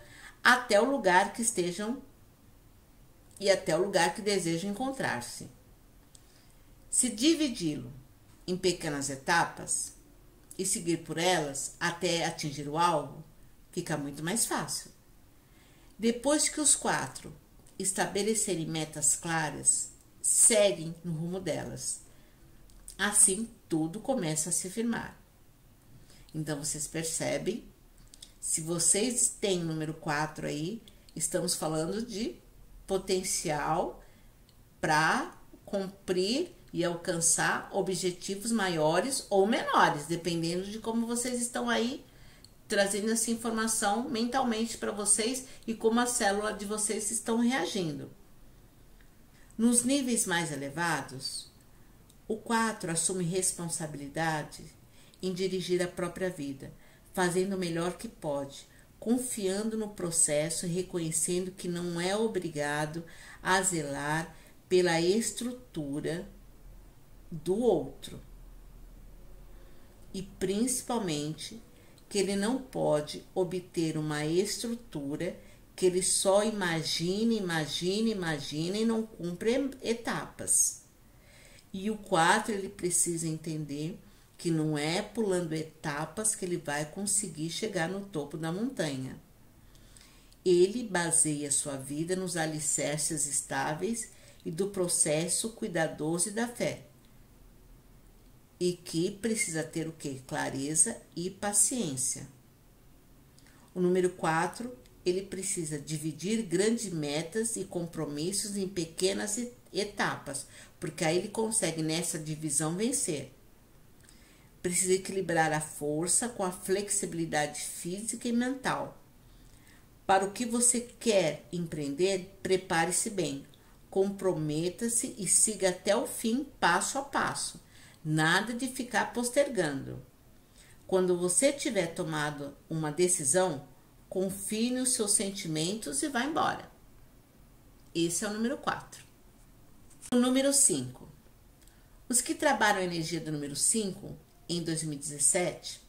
até o lugar que estejam e até o lugar que desejam encontrar-se. Se dividi-lo em pequenas etapas e seguir por elas até atingir o alvo, fica muito mais fácil. Depois que os 4 estabelecerem metas claras, seguem no rumo delas. Assim, tudo começa a se firmar. Então, vocês percebem, se vocês têm o número 4 aí, estamos falando de potencial para cumprir e alcançar objetivos maiores ou menores, dependendo de como vocês estão aí trazendo essa informação mentalmente para vocês e como a célula de vocês estão reagindo. Nos níveis mais elevados, o 4 assume responsabilidade em dirigir a própria vida, fazendo o melhor que pode, confiando no processo e reconhecendo que não é obrigado a zelar pela estrutura do outro. E principalmente que ele não pode obter uma estrutura que ele só imagina e não cumpre etapas. E o 4 ele precisa entender que não é pulando etapas que ele vai conseguir chegar no topo da montanha. Ele baseia sua vida nos alicerces estáveis e do processo cuidadoso e da fé. E que precisa ter o quê? Clareza e paciência. O número 4, ele precisa dividir grandes metas e compromissos em pequenas etapas, porque aí ele consegue nessa divisão vencer. Precisa equilibrar a força com a flexibilidade física e mental. Para o que você quer empreender, prepare-se bem, comprometa-se e siga até o fim, passo a passo. Nada de ficar postergando. Quando você tiver tomado uma decisão, confie nos seus sentimentos e vá embora. Esse é o número 4. O número 5. Os que trabalham a energia do número 5 em 2017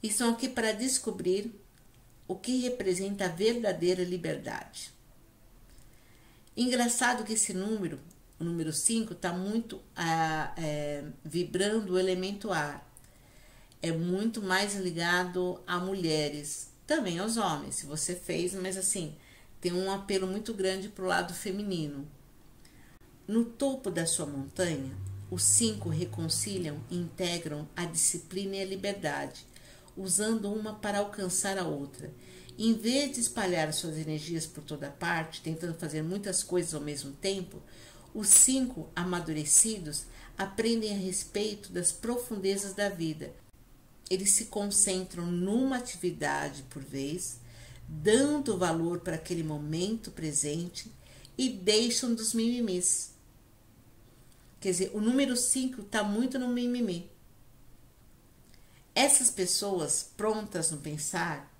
estão aqui para descobrir o que representa a verdadeira liberdade. Engraçado que esse número, o número 5, está muito vibrando o elemento ar. É muito mais ligado a mulheres, também aos homens, se você fez, mas assim, tem um apelo muito grande para o lado feminino. No topo da sua montanha, os 5 reconciliam e integram a disciplina e a liberdade, usando uma para alcançar a outra. Em vez de espalhar suas energias por toda parte, tentando fazer muitas coisas ao mesmo tempo, os 5 amadurecidos aprendem a respeito das profundezas da vida. Eles se concentram numa atividade por vez, dando valor para aquele momento presente e deixam dos mimimis. Quer dizer, o número 5 está muito no mimimi. Essas pessoas prontas no pensar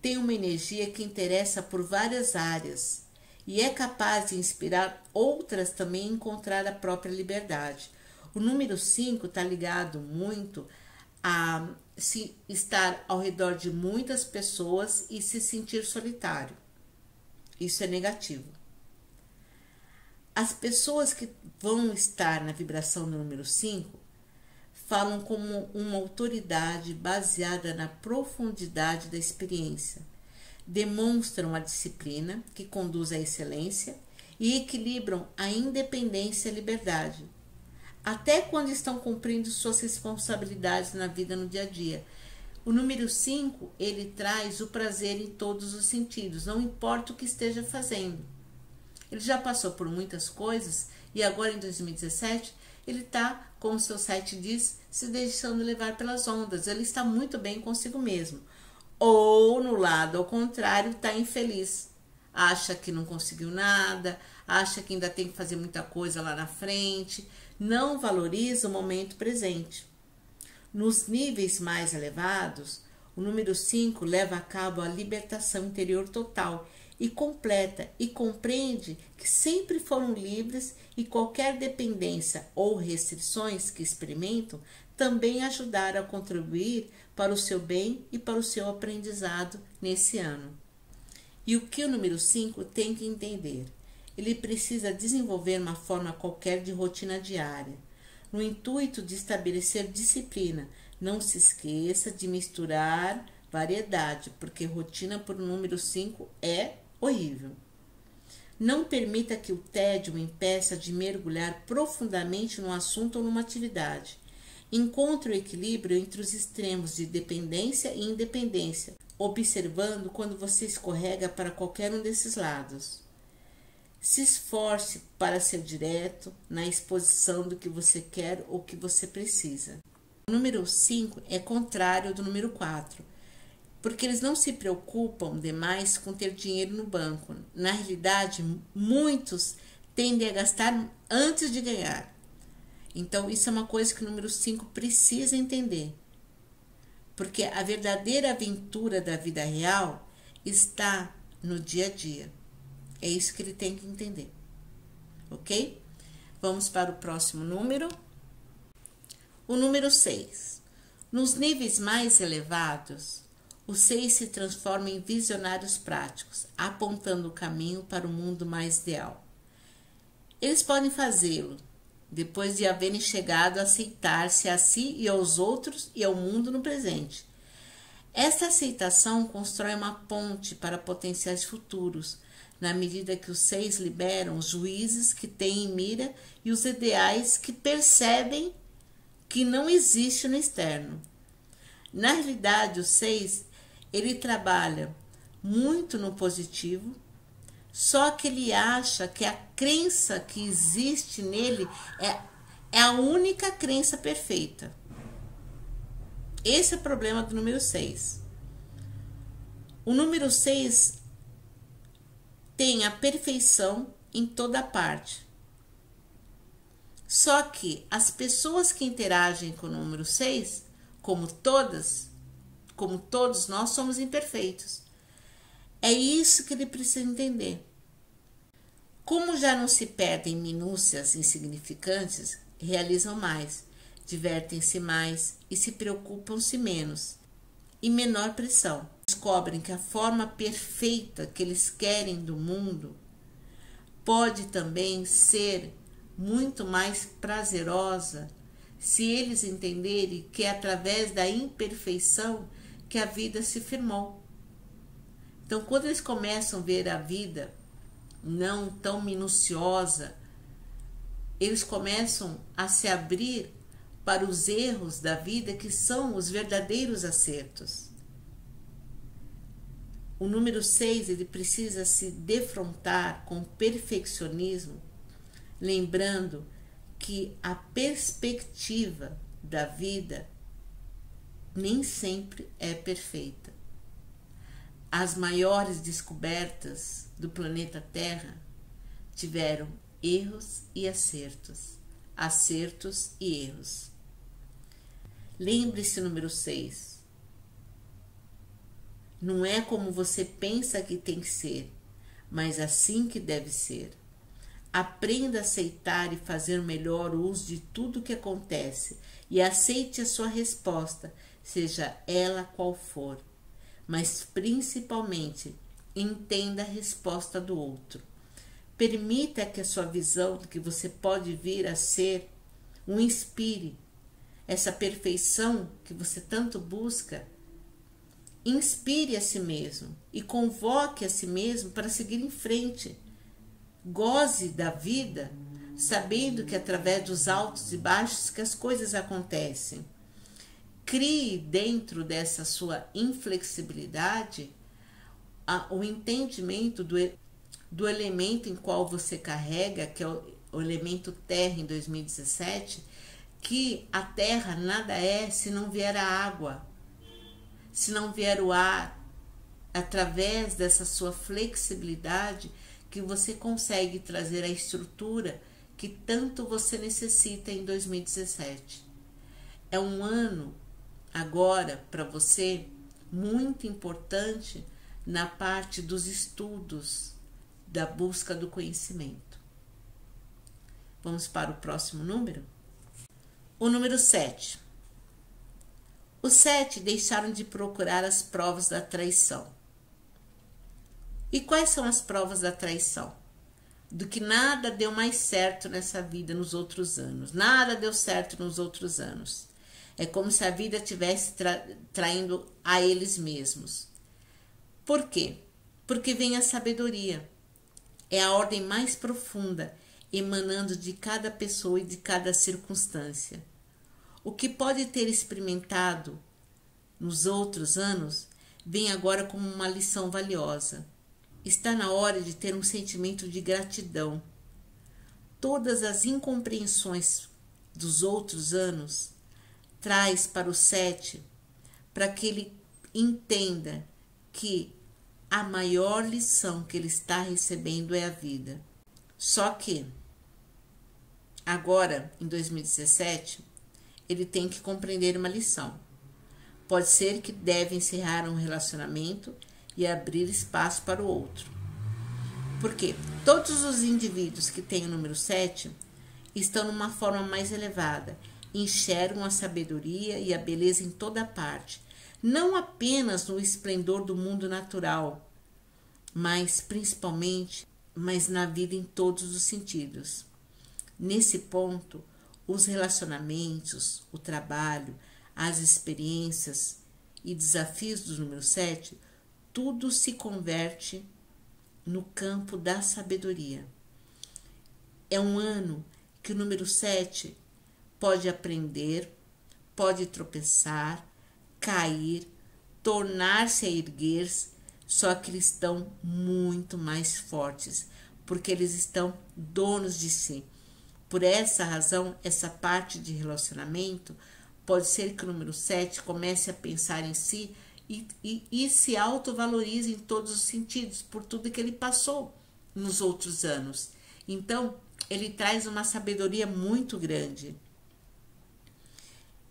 têm uma energia que interessa por várias áreas e é capaz de inspirar outras também a encontrar a própria liberdade. O número 5 está ligado muito a se estar ao redor de muitas pessoas e se sentir solitário. Isso é negativo. As pessoas que vão estar na vibração do número 5 falam como uma autoridade baseada na profundidade da experiência. Demonstram a disciplina que conduz à excelência e equilibram a independência e a liberdade. Até quando estão cumprindo suas responsabilidades na vida no dia a dia. O número 5, ele traz o prazer em todos os sentidos, não importa o que esteja fazendo. Ele já passou por muitas coisas e agora em 2017 ele está, como seu site diz, se deixando levar pelas ondas. Ele está muito bem consigo mesmo. Ou, no lado ao contrário, está infeliz. acha que não conseguiu nada, acha que ainda tem que fazer muita coisa lá na frente, não valoriza o momento presente. Nos níveis mais elevados, o número 5 leva a cabo a libertação interior total e completa e compreende que sempre foram livres e qualquer dependência ou restrições que experimentam também ajudaram a contribuir para o seu bem e para o seu aprendizado nesse ano. E o que o número 5 tem que entender? Ele precisa desenvolver uma forma qualquer de rotina diária, no intuito de estabelecer disciplina. Não se esqueça de misturar variedade, porque rotina por número 5 é horrível. Não permita que o tédio o impeça de mergulhar profundamente num assunto ou numa atividade. Encontre o equilíbrio entre os extremos de dependência e independência, observando quando você escorrega para qualquer um desses lados. Se esforce para ser direto na exposição do que você quer ou que você precisa. O número 5 é contrário do número 4, porque eles não se preocupam demais com ter dinheiro no banco. Na realidade, muitos tendem a gastar antes de ganhar. Então, isso é uma coisa que o número 5 precisa entender. Porque a verdadeira aventura da vida real está no dia a dia. É isso que ele tem que entender. Ok? Vamos para o próximo número. O número 6. Nos níveis mais elevados, o 6 se transforma em visionários práticos, apontando o caminho para o mundo mais ideal. Eles podem fazê-lo depois de haverem chegado a aceitar-se a si e aos outros e ao mundo no presente. Esta aceitação constrói uma ponte para potenciais futuros, na medida que os 6 liberam os juízes que têm em mira e os ideais que percebem que não existe no externo. Na realidade, o 6, ele trabalha muito no positivo, só que ele acha que a crença que existe nele é a única crença perfeita. Esse é o problema do número 6. O número 6 tem a perfeição em toda parte. Só que as pessoas que interagem com o número 6, como todos nós somos imperfeitos. É isso que ele precisa entender. Como já não se perdem minúcias insignificantes, realizam mais, divertem-se mais e se preocupam-se menos, e menor pressão. Descobrem que a forma perfeita que eles querem do mundo pode também ser muito mais prazerosa se eles entenderem que é através da imperfeição que a vida se firmou. Então, quando eles começam a ver a vida não tão minuciosa, eles começam a se abrir para os erros da vida que são os verdadeiros acertos. O número 6, ele precisa se defrontar com o perfeccionismo, lembrando que a perspectiva da vida nem sempre é perfeita. As maiores descobertas do planeta Terra tiveram erros e acertos, acertos e erros. Lembre-se, número 6. Não é como você pensa que tem que ser, mas assim que deve ser. Aprenda a aceitar e fazer melhor uso de tudo que acontece e aceite a sua resposta, seja ela qual for. Mas principalmente, entenda a resposta do outro. Permita que a sua visão do que você pode vir a ser o inspire. Essa perfeição que você tanto busca, inspire a si mesmo e convoque a si mesmo para seguir em frente. Goze da vida, sabendo que através dos altos e baixos que as coisas acontecem. Crie dentro dessa sua inflexibilidade o entendimento do elemento em qual você carrega, que é o elemento terra em 2017, que a terra nada é se não vier a água, se não vier o ar, através dessa sua flexibilidade, que você consegue trazer a estrutura que tanto você necessita em 2017. É um ano agora para você muito importante na parte dos estudos, da busca do conhecimento. Vamos para o próximo número? O número 7. Os 7 deixaram de procurar as provas da traição. E quais são as provas da traição? Do que nada deu mais certo nessa vida nos outros anos. Nada deu certo nos outros anos. É como se a vida estivesse traindo a eles mesmos. Por quê? Porque vem a sabedoria. É a ordem mais profunda, emanando de cada pessoa e de cada circunstância. O que pode ter experimentado nos outros anos vem agora como uma lição valiosa. Está na hora de ter um sentimento de gratidão. Todas as incompreensões dos outros anos traz para o 7 para que ele entenda que a maior lição que ele está recebendo é a vida. Só que agora, em 2017, ele tem que compreender uma lição. Pode ser que deve encerrar um relacionamento e abrir espaço para o outro. Porque todos os indivíduos que têm o número 7 estão numa forma mais elevada, enxergam a sabedoria e a beleza em toda parte, não apenas no esplendor do mundo natural, mas principalmente, na vida em todos os sentidos. Nesse ponto, os relacionamentos, o trabalho, as experiências e desafios do número 7, tudo se converte no campo da sabedoria. É um ano que o número 7 pode aprender, pode tropeçar, cair, tornar-se a erguer-se, só que eles estão muito mais fortes, porque eles estão donos de si. Por essa razão, essa parte de relacionamento, pode ser que o número 7 comece a pensar em si e se autovalorize em todos os sentidos, por tudo que ele passou nos outros anos. Então, ele traz uma sabedoria muito grande.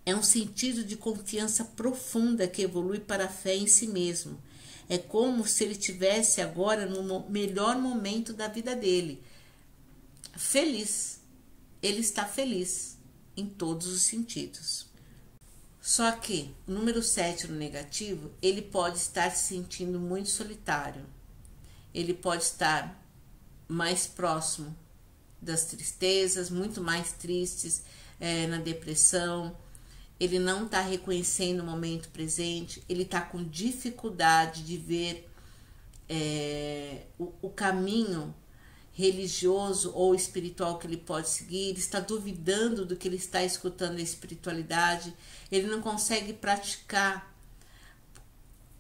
É um sentido de confiança profunda que evolui para a fé em si mesmo. É como se ele estivesse agora no melhor momento da vida dele. Feliz. Ele está feliz em todos os sentidos. Só que o número 7 no negativo, ele pode estar se sentindo muito solitário. Ele pode estar mais próximo das tristezas, muito mais tristes, na depressão. Ele não está reconhecendo o momento presente, ele está com dificuldade de ver o caminho religioso ou espiritual que ele pode seguir, ele está duvidando do que ele está escutando da espiritualidade, ele não consegue praticar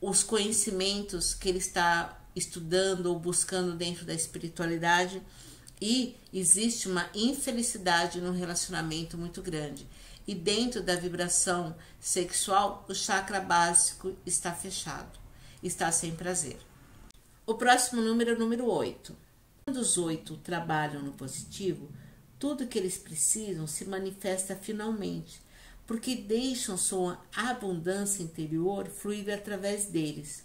os conhecimentos que ele está estudando ou buscando dentro da espiritualidade, e existe uma infelicidade no relacionamento muito grande. E dentro da vibração sexual, o chakra básico está fechado, está sem prazer. O próximo número é o número 8. Quando os 8 trabalham no positivo, tudo que eles precisam se manifesta finalmente, porque deixam sua abundância interior fluir através deles.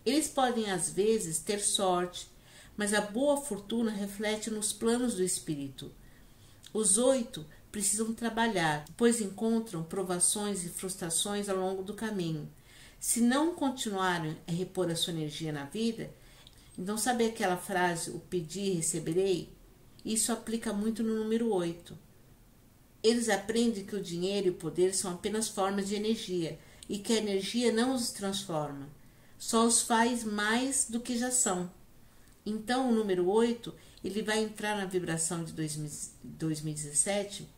Eles podem, às vezes, ter sorte, mas a boa fortuna reflete nos planos do espírito. Os 8 precisam trabalhar, pois encontram provações e frustrações ao longo do caminho. Se não continuarem a repor a sua energia na vida, então sabe aquela frase, o pedir e receberei? Isso aplica muito no número 8. Eles aprendem que o dinheiro e o poder são apenas formas de energia e que a energia não os transforma, só os faz mais do que já são. Então o número 8, ele vai entrar na vibração de 2017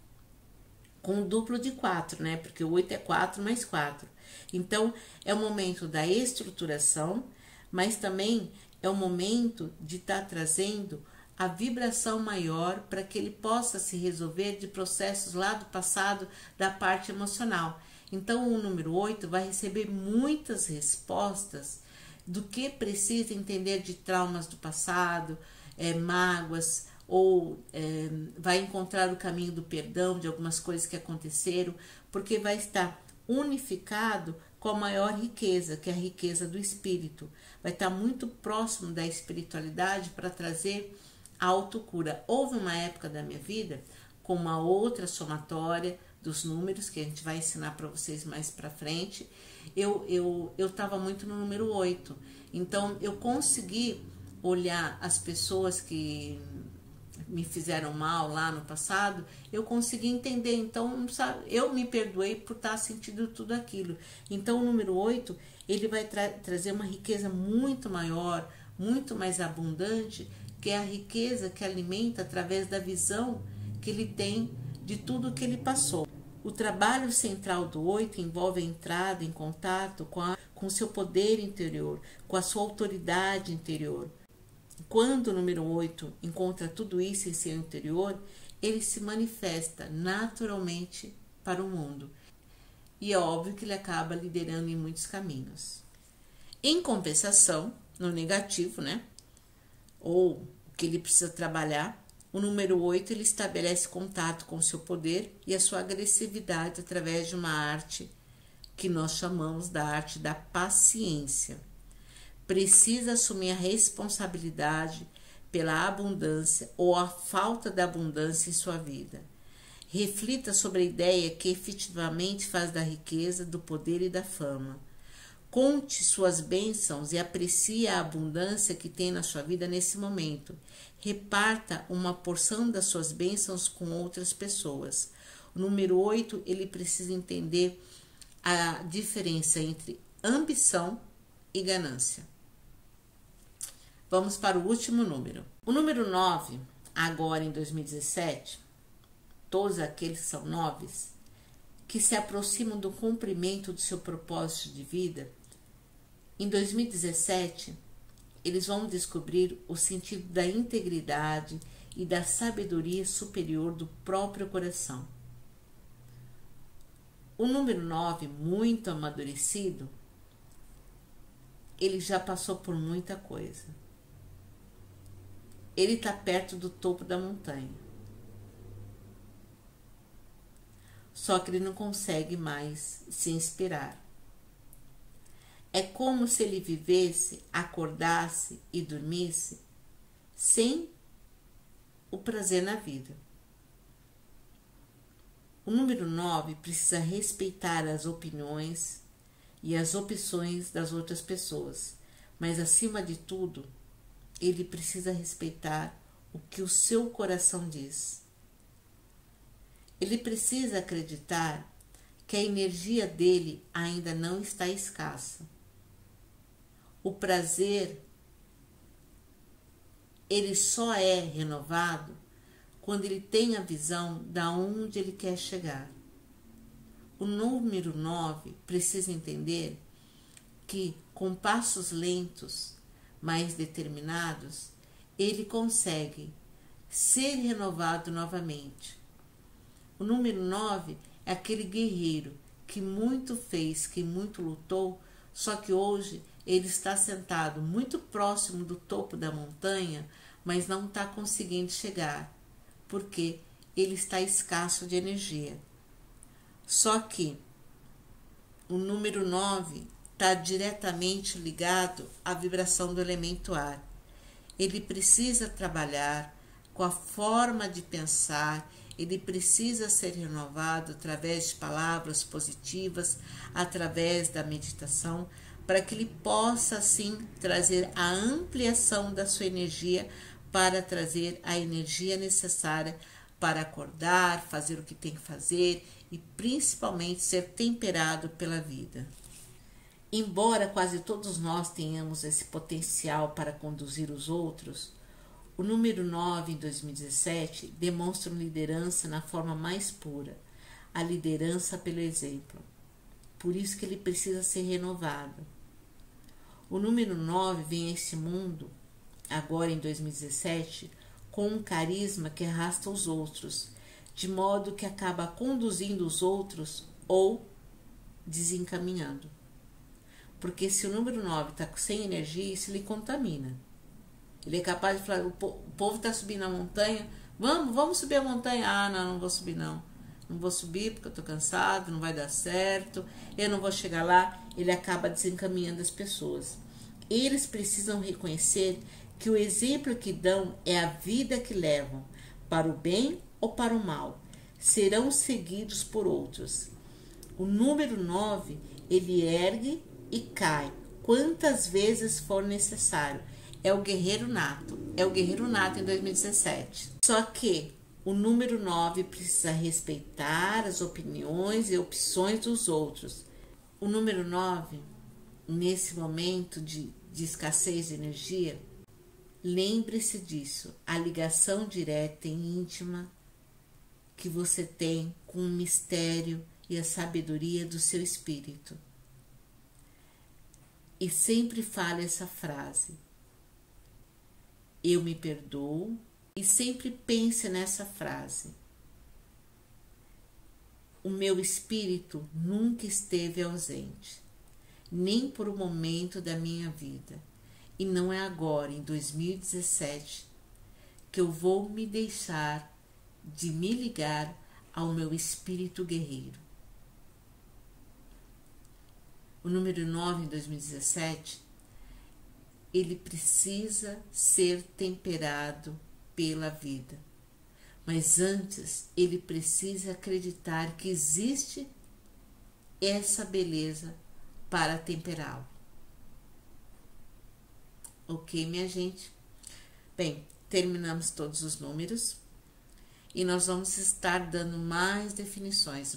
com um duplo de 4, né? Porque o 8 é 4 mais 4. Então, é o momento da estruturação, mas também é o momento de estar trazendo a vibração maior para que ele possa se resolver de processos lá do passado, da parte emocional. Então, o número 8 vai receber muitas respostas do que precisa entender de traumas do passado, mágoas, ou vai encontrar o caminho do perdão de algumas coisas que aconteceram, porque vai estar unificado com a maior riqueza, que é a riqueza do espírito. Vai estar muito próximo da espiritualidade para trazer a autocura. Houve uma época da minha vida, com uma outra somatória dos números, que a gente vai ensinar para vocês mais para frente, eu estava muito no número 8. Então, eu consegui olhar as pessoas que me fizeram mal lá no passado, eu consegui entender. Então, sabe, eu me perdoei por estar sentindo tudo aquilo. Então, o número 8, ele vai trazer uma riqueza muito maior, muito mais abundante, que é a riqueza que alimenta através da visão que ele tem de tudo que ele passou. O trabalho central do 8 envolve a entrada em contato com o seu poder interior, com a sua autoridade interior. Quando o número 8 encontra tudo isso em seu interior, ele se manifesta naturalmente para o mundo. E é óbvio que ele acaba liderando em muitos caminhos. Em compensação, no negativo, ou o que ele precisa trabalhar, o número 8 ele estabelece contato com o seu poder e a sua agressividade através de uma arte que nós chamamos da arte da paciência. Precisa assumir a responsabilidade pela abundância ou a falta de abundância em sua vida. Reflita sobre a ideia que efetivamente faz da riqueza, do poder e da fama. Conte suas bênçãos e aprecie a abundância que tem na sua vida nesse momento. Reparta uma porção das suas bênçãos com outras pessoas. O número 8, ele precisa entender a diferença entre ambição e ganância. Vamos para o último número. O número 9, agora em 2017, todos aqueles que são 9, que se aproximam do cumprimento do seu propósito de vida, em 2017, eles vão descobrir o sentido da integridade e da sabedoria superior do próprio coração. O número 9, muito amadurecido, ele já passou por muita coisa. Ele está perto do topo da montanha. Só que ele não consegue mais se inspirar. É como se ele vivesse, acordasse e dormisse sem o prazer na vida. O número 9 precisa respeitar as opiniões e as opções das outras pessoas, mas acima de tudo, ele precisa respeitar o que o seu coração diz. Ele precisa acreditar que a energia dele ainda não está escassa. O prazer, ele só é renovado quando ele tem a visão de onde ele quer chegar. O número 9 precisa entender que, com passos lentos, mais determinados, ele consegue ser renovado novamente. O número 9 é aquele guerreiro que muito fez, que muito lutou, só que hoje ele está sentado muito próximo do topo da montanha, mas não está conseguindo chegar, porque ele está escasso de energia. Só que o número 9 está diretamente ligado à vibração do elemento ar. Ele precisa trabalhar com a forma de pensar, ele precisa ser renovado através de palavras positivas, através da meditação, para que ele possa, assim, trazer a ampliação da sua energia para trazer a energia necessária para acordar, fazer o que tem que fazer e, principalmente, ser temperado pela vida. Embora quase todos nós tenhamos esse potencial para conduzir os outros, o número 9 em 2017 demonstra uma liderança na forma mais pura, a liderança pelo exemplo. Por isso que ele precisa ser renovado. O número 9 vem a este mundo, agora em 2017, com um carisma que arrasta os outros, de modo que acaba conduzindo os outros ou desencaminhando. Porque se o número 9 está sem energia, isso lhe contamina. Ele é capaz de falar, o povo está subindo a montanha, vamos subir a montanha. Ah, não vou subir não. Não vou subir porque eu estou cansado, não vai dar certo, eu não vou chegar lá. Ele acaba desencaminhando as pessoas. Eles precisam reconhecer que o exemplo que dão é a vida que levam, para o bem ou para o mal. Serão seguidos por outros. O número 9, ele ergue e cai quantas vezes for necessário. É o guerreiro nato. É o guerreiro nato em 2017. Só que o número 9 precisa respeitar as opiniões e opções dos outros. O número 9, nesse momento de escassez de energia, lembre-se disso. A ligação direta e íntima que você tem com o mistério e a sabedoria do seu espírito. E sempre fale essa frase: eu me perdoo, e sempre pense nessa frase. O meu espírito nunca esteve ausente, nem por um momento da minha vida, e não é agora, em 2017, que eu vou me deixar de me ligar ao meu espírito guerreiro. O número 9 em 2017, ele precisa ser temperado pela vida. Mas antes, ele precisa acreditar que existe essa beleza para temperá-lo. Ok, minha gente? Bem, terminamos todos os números e nós vamos estar dando mais definições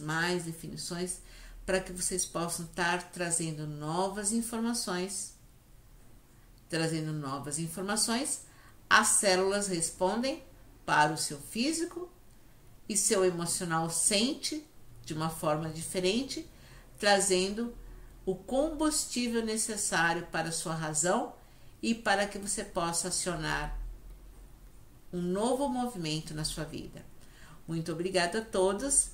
para que vocês possam estar trazendo novas informações. As células respondem para o seu físico e seu emocional sente de uma forma diferente, trazendo o combustível necessário para a sua razão e para que você possa acionar um novo movimento na sua vida. Muito obrigada a todos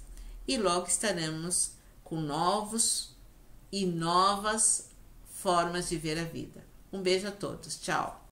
e logo estaremos com novas formas de ver a vida. Um beijo a todos. Tchau.